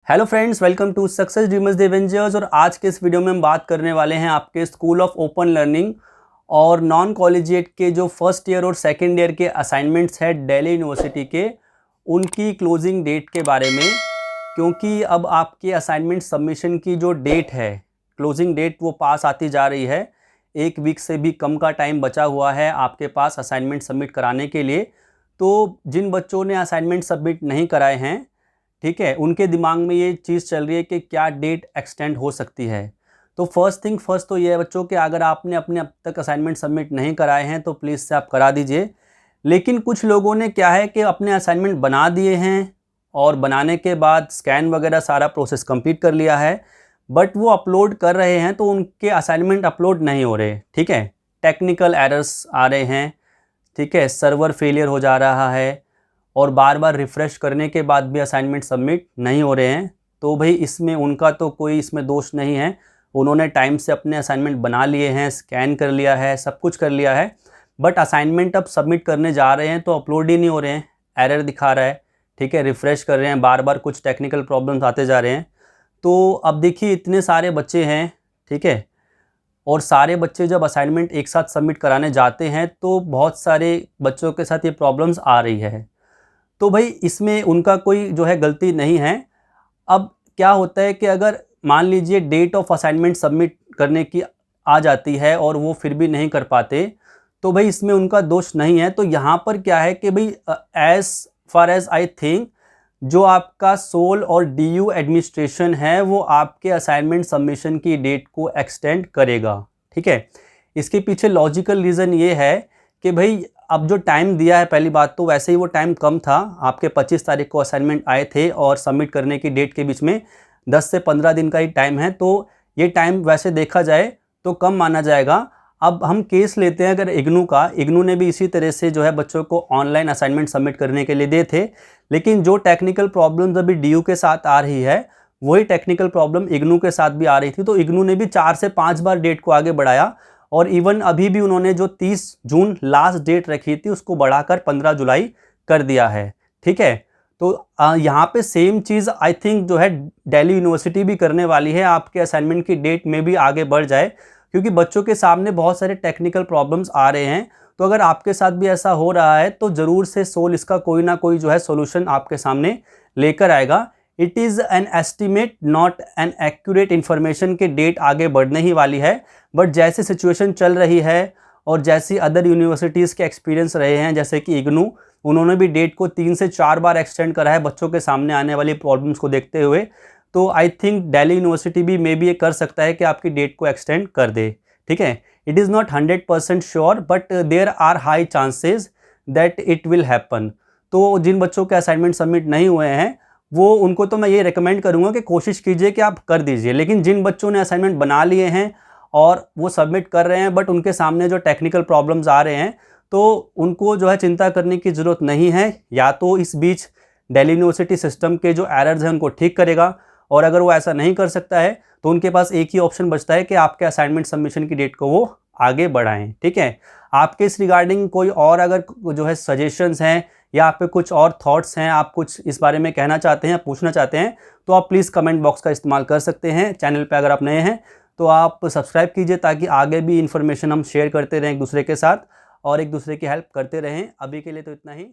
Hello friends, welcome to Success Dreamers the Avengers. और आज के इस वीडियो में हम बात करने वाले हैं आपके स्कूल ऑफ ओपन लर्निंग और नॉन कॉलेजिएट के जो फर्स्ट ईयर और सेकेंड ईयर के असाइनमेंट्स हैं दिल्ली यूनिवर्सिटी के, उनकी क्लोजिंग डेट के बारे में। क्योंकि अब आपके असाइनमेंट सबमिशन की जो डेट है, क्लोजिंग डेट, वो पास आती जा रही है। एक वीक से भी कम का टाइम बचा हुआ है आपके पास असाइनमेंट सबमिट कराने के लिए। तो जिन बच्चों ने असाइनमेंट सबमिट नहीं कराए हैं, ठीक है, उनके दिमाग में ये चीज़ चल रही है कि क्या डेट एक्सटेंड हो सकती है। तो फर्स्ट थिंग फर्स्ट तो ये है बच्चों कि अगर आपने अपने अब तक असाइनमेंट सबमिट नहीं कराए हैं तो प्लीज़ से आप करा दीजिए। लेकिन कुछ लोगों ने क्या है कि अपने असाइनमेंट बना दिए हैं और बनाने के बाद स्कैन वगैरह सारा प्रोसेस कंप्लीट कर लिया है, बट वो अपलोड कर रहे हैं तो उनके असाइनमेंट अपलोड नहीं हो रहे। ठीक है, टेक्निकल एरर्स आ रहे हैं, ठीक है, सर्वर फेलियर हो जा रहा है और बार बार रिफ़्रेश करने के बाद भी असाइनमेंट सबमिट नहीं हो रहे हैं। तो भाई इसमें उनका तो कोई इसमें दोष नहीं है, उन्होंने टाइम से अपने असाइनमेंट बना लिए हैं, स्कैन कर लिया है, सब कुछ कर लिया है, बट असाइनमेंट अब सबमिट करने जा रहे हैं तो अपलोड ही नहीं हो रहे हैं, एरर दिखा रहा है। ठीक है, रिफ़्रेश कर रहे हैं, बार बार कुछ टेक्निकल प्रॉब्लम्स आते जा रहे हैं। तो अब देखिए इतने सारे बच्चे हैं, ठीक है, और सारे बच्चे जब असाइनमेंट एक साथ सबमिट कराने जाते हैं तो बहुत सारे बच्चों के साथ ये प्रॉब्लम्स आ रही है। तो भाई इसमें उनका कोई जो है गलती नहीं है। अब क्या होता है कि अगर मान लीजिए डेट ऑफ असाइनमेंट सबमिट करने की आ जाती है और वो फिर भी नहीं कर पाते, तो भाई इसमें उनका दोष नहीं है। तो यहाँ पर क्या है कि भाई as far as I think जो आपका सोल और डीयू एडमिनिस्ट्रेशन है वो आपके असाइनमेंट सबमिशन की डेट को एक्सटेंड करेगा। ठीक है, इसके पीछे लॉजिकल रीज़न ये है कि भाई अब जो टाइम दिया है, पहली बात तो वैसे ही वो टाइम कम था, आपके 25 तारीख को असाइनमेंट आए थे और सबमिट करने की डेट के बीच में 10 से 15 दिन का ही टाइम है। तो ये टाइम वैसे देखा जाए तो कम माना जाएगा। अब हम केस लेते हैं अगर इग्नू का, इग्नू ने भी इसी तरह से जो है बच्चों को ऑनलाइन असाइनमेंट सबमिट करने के लिए दिए थे, लेकिन जो टेक्निकल प्रॉब्लम्स अभी डीयू के साथ आ रही है वही टेक्निकल प्रॉब्लम इग्नू के साथ भी आ रही थी। तो इग्नू ने भी 4 से 5 बार डेट को आगे बढ़ाया और इवन अभी भी उन्होंने जो 30 जून लास्ट डेट रखी थी उसको बढ़ाकर 15 जुलाई कर दिया है। ठीक है, तो यहाँ पे सेम चीज़ आई थिंक जो है दिल्ली यूनिवर्सिटी भी करने वाली है, आपके असाइनमेंट की डेट में भी आगे बढ़ जाए, क्योंकि बच्चों के सामने बहुत सारे टेक्निकल प्रॉब्लम्स आ रहे हैं। तो अगर आपके साथ भी ऐसा हो रहा है तो ज़रूर से सोल इसका कोई ना कोई जो है सोल्यूशन आपके सामने लेकर आएगा। It is an estimate not an accurate information के डेट आगे बढ़ने ही वाली है, बट जैसे सिचुएशन चल रही है और जैसी अदर यूनिवर्सिटीज़ के एक्सपीरियंस रहे हैं, जैसे कि इग्नू, उन्होंने भी डेट को 3 से 4 बार एक्सटेंड करा है बच्चों के सामने आने वाली प्रॉब्लम्स को देखते हुए। तो आई थिंक दिल्ली यूनिवर्सिटी भी मे बी ये कर सकता है कि आपकी डेट को एक्सटेंड कर दे। ठीक है, it is not 100% sure, but there are high chances that it will happen. तो जिन बच्चों के असाइनमेंट सबमिट नहीं हुए हैं वो उनको तो मैं ये रिकमेंड करूँगा कि कोशिश कीजिए कि आप कर दीजिए। लेकिन जिन बच्चों ने असाइनमेंट बना लिए हैं और वो सबमिट कर रहे हैं बट उनके सामने जो टेक्निकल प्रॉब्लम्स आ रहे हैं, तो उनको जो है चिंता करने की ज़रूरत नहीं है। या तो इस बीच दिल्ली यूनिवर्सिटी सिस्टम के जो एरर्स हैं उनको ठीक करेगा, और अगर वो ऐसा नहीं कर सकता है तो उनके पास एक ही ऑप्शन बचता है कि आपके असाइनमेंट सबमिशन की डेट को वो आगे बढ़ाएं। ठीक है, आपके इस रिगार्डिंग कोई और अगर जो है सजेशंस हैं या आप पे कुछ और थॉट्स हैं, आप कुछ इस बारे में कहना चाहते हैं, पूछना चाहते हैं, तो आप प्लीज़ कमेंट बॉक्स का इस्तेमाल कर सकते हैं। चैनल पे अगर आप नए हैं तो आप सब्सक्राइब कीजिए ताकि आगे भी इन्फॉर्मेशन हम शेयर करते रहें एक दूसरे के साथ और एक दूसरे की हेल्प करते रहें। अभी के लिए तो इतना ही।